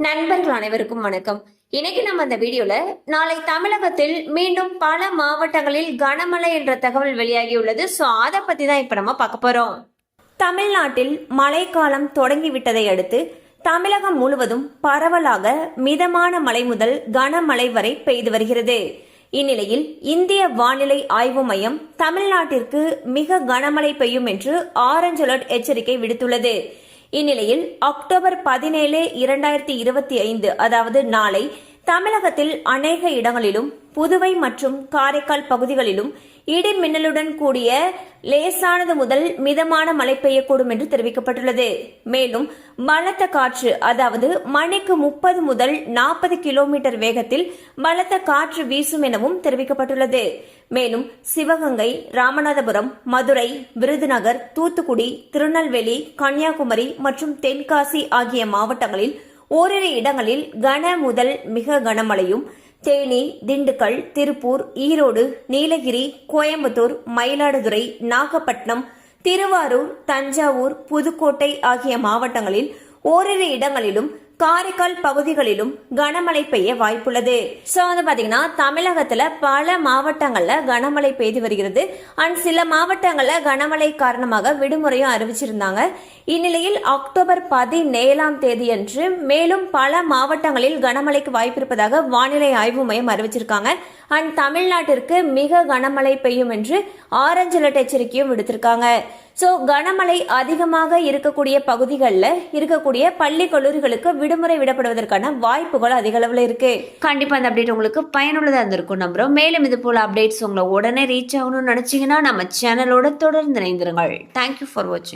நண்பர்கள் அனைவருக்கும் வணக்கம். இன்னைக்கு நம்ம அந்த வீடியோல நாளை தமிழகத்தில் மீண்டும் பல மாவட்டங்களில் கனமழை என்ற தகவல் வெளியாகியுள்ளது. சோ அதை பத்தி தான் இப்ப நம்ம பார்க்க போறோம். தமிழ்நாட்டில் மழைக்காலம் தொடங்கிவிட்டதை அடுத்து தமிழகம் முழுவதும் பரவலாக மிதமான மழை முதல் கனமழை வரை பெய்து வருகிறது. இந்நிலையில் இந்திய வானிலை ஆய்வு மையம் தமிழ்நாட்டிற்கு மிக கனமழை பெய்யும் என்று ஆரஞ்சு அலர்ட் எச்சரிக்கை விடுத்துள்ளது. இந்நிலையில் அக்டோபர் 17, 2025 அதாவது நாளை தமிழகத்தில் அநேக இடங்களிலும் புதுவை மற்றும் காரைக்கால் பகுதிகளிலும் இடி மின்னலுடன் கூடிய லேசானது முதல் மிதமான மழை பெய்யக்கூடும் என்று தெரிவிக்கப்பட்டுள்ளது. மேலும் பலத்த காற்று அதாவது மணிக்கு 30 முதல் 40 கிலோமீட்டர் வேகத்தில் பலத்த காற்று வீசும் எனவும் தெரிவிக்கப்பட்டுள்ளது. மேலும் சிவகங்கை, ராமநாதபுரம், மதுரை, விருதுநகர், தூத்துக்குடி, திருநெல்வேலி, கன்னியாகுமரி மற்றும் தென்காசி ஆகிய மாவட்டங்களில் ஓரிரு இடங்களில் கன முதல் மிக கனமழையும், தேனி, திண்டுக்கல், திருப்பூர், ஈரோடு, நீலகிரி, கோயம்புத்தூர், மயிலாடுதுறை, நாகப்பட்டினம், திருவாரூர், தஞ்சாவூர், புதுக்கோட்டை ஆகிய மாவட்டங்களில் ஓரிரு இடங்களிலும் காரைக்கால் பகுதிகளிலும் கனமழை பெய்ய வாய்ப்புள்ளது. சோ வந்து பாத்தீங்கன்னா தமிழகத்துல பல மாவட்டங்கள்ல கனமழை பெய்து வருகிறது. அண்ட் சில மாவட்டங்கள்ல கனமழை காரணமாக விடுமுறையும் அறிவிச்சிருந்தாங்க. இந்நிலையில் அக்டோபர் 17 அன்று மேலும் பல மாவட்டங்களில் கனமழைக்கு வாய்ப்பு இருப்பதாக வானிலை ஆய்வு மையம் அறிவிச்சிருக்காங்க. அண்ட் தமிழ்நாட்டிற்கு மிக கனமழை பெய்யும் என்று ஆரஞ்சு அலர்ட் எச்சரிக்கையும் விடுத்திருக்காங்க. சோ கனமழை அதிகமாக இருக்கக்கூடிய பகுதிகளில் இருக்கக்கூடிய பள்ளி கல்லூரிகளுக்கு விடுமுறை விடப்படுவதற்கான வாய்ப்புகள் அதிக அளவில் இருக்கு. கண்டிப்பா அந்த அப்டேட் உங்களுக்கு பயனுள்ளதா இருந்திருக்கும் நம்புறோம். மேலும் இது போல அப்டேட்ஸ் உங்களை உடனே ரீச் ஆகணும்னு நினைச்சீங்கன்னா நம்ம சேனலோட தொடர்ந்து இணைந்திருங்கள். தேங்க்யூ ஃபார் வாட்சிங்.